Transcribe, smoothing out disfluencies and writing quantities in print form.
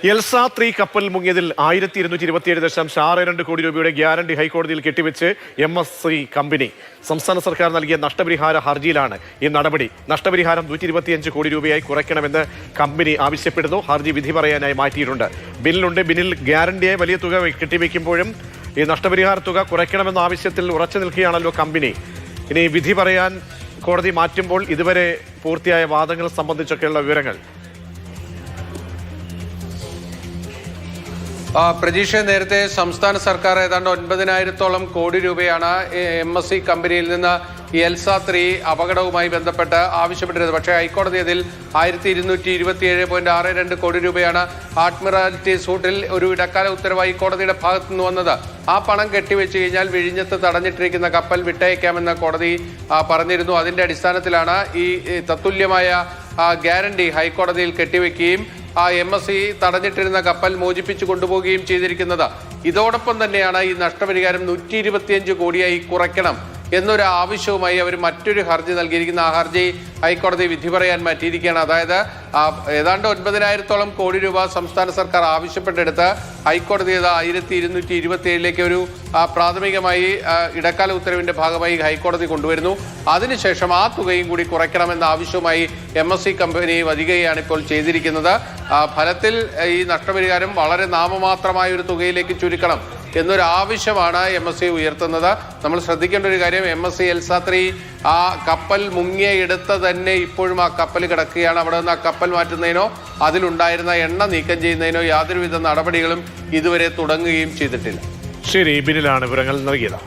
Elsa 3 കപ്പൽ മുങ്ങിയതിൽ 1227.62 കോടി രൂപയുടെ ഗ്യാരണ്ടി ഹൈക്കോടതിയിൽ കെട്ടിവെച്ച് MSC കമ്പനി. സംസ്ഥാന സർക്കാർ നൽകിയ നഷ്ടപരിഹാര ഹർജിയിലാണ് ഈ നടപടി. നഷ്ടപരിഹാരം 125 കോടി രൂപയായി കുറയ്ക്കണമെന്ന് കമ്പനി ആവശ്യപ്പെടുന്നു. ഹർജി വിധി പറയാനായി മാറ്റിയിട്ടുണ്ട്. ബില്ലുണ്ട്. ബില്ലിൽ ഗ്യാരണ്ടിയെ വലിയ തുക കെട്ടിവെക്കുമ്പോഴും ഈ നഷ്ടപരിഹാര തുക കുറയ്ക്കണമെന്ന ആവശ്യത്തിൽ ഉറച്ചു നിൽക്കുകയാണല്ലോ കമ്പനി. ഇനി വിധി പറയാൻ കോടതി മാറ്റുമ്പോൾ ഇതുവരെ പൂർത്തിയായ വാദങ്ങൾ സംബന്ധിച്ചൊക്കെയുള്ള വിവരങ്ങൾ. പ്രതീക്ഷ, നേരത്തെ സംസ്ഥാന സർക്കാർ ഏതാണ്ട് 9,000-ഓളം കോടി രൂപയാണ് MSC കമ്പനിയിൽ നിന്ന് എൽസ 3 അപകടവുമായി ബന്ധപ്പെട്ട് ആവശ്യപ്പെട്ടിരുന്നത്. പക്ഷേ ഹൈക്കോടതി അതിൽ 1227.62 കോടി രൂപയാണ് അഡ്മിറാൽറ്റി സൂട്ടിൽ ഒരു ഇടക്കാല ഉത്തരവായി കോടതിയുടെ ഭാഗത്തു നിന്ന് വന്നത്. ആ പണം കെട്ടിവെച്ച് കഴിഞ്ഞാൽ വിഴിഞ്ഞത്ത് തടഞ്ഞിട്ടിരിക്കുന്ന കപ്പൽ വിട്ടയക്കാമെന്ന് കോടതി പറഞ്ഞിരുന്നു. അതിന്റെ അടിസ്ഥാനത്തിലാണ് ഈ തത്തുല്യമായ ഗ്യാരണ്ടി ഹൈക്കോടതിയിൽ കെട്ടിവെക്കുകയും MSC തടഞ്ഞിട്ടിരുന്ന കപ്പൽ മോചിപ്പിച്ചു കൊണ്ടുപോവുകയും ചെയ്തിരിക്കുന്നത്. ഇതോടൊപ്പം തന്നെയാണ് ഈ നഷ്ടപരിഹാരം 125 കോടിയായി കുറയ്ക്കണം എന്നൊരു ആവശ്യവുമായി അവർ മറ്റൊരു ഹർജി നൽകിയിരിക്കുന്ന. ആ ഹർജി ഹൈക്കോടതി വിധി പറയാൻ മാറ്റിയിരിക്കുകയാണ്. അതായത് ഏതാണ്ട് 9,000-ഓളം കോടി രൂപ സംസ്ഥാന സർക്കാർ ആവശ്യപ്പെട്ടെടുത്ത് ഹൈക്കോടതി 1227 ഒരു പ്രാഥമികമായി ഇടക്കാല ഉത്തരവിന്റെ ഭാഗമായി ഹൈക്കോടതി കൊണ്ടുവരുന്നു. അതിനുശേഷം ആ തുകയും കൂടി കുറയ്ക്കണമെന്ന ആവശ്യവുമായി MSC കമ്പനി വരികയാണ് ഇപ്പോൾ ചെയ്തിരിക്കുന്നത്. ഫലത്തിൽ ഈ നഷ്ടപരിഹാരം വളരെ നാമമാത്രമായ ഒരു തുകയിലേക്ക് ചുരുക്കണം എന്നൊരു ആവശ്യമാണ് MSC ഉയർത്തുന്നത്. നമ്മൾ ശ്രദ്ധിക്കേണ്ട ഒരു കാര്യം, MSC എൽസ 3 ആ കപ്പൽ മുങ്ങിയെടുത്ത് തന്നെ ഇപ്പോഴും ആ കപ്പൽ കിടക്കുകയാണ്. അവിടെ നിന്ന് ആ കപ്പൽ മാറ്റുന്നതിനോ അതിലുണ്ടായിരുന്ന എണ്ണ നീക്കം ചെയ്യുന്നതിനോ യാതൊരുവിധ നടപടികളും ഇതുവരെ തുടങ്ങുകയും ചെയ്തിട്ടില്ല. ശരി, ബിനിലാണ് വിവരങ്ങൾ നൽകിയത്.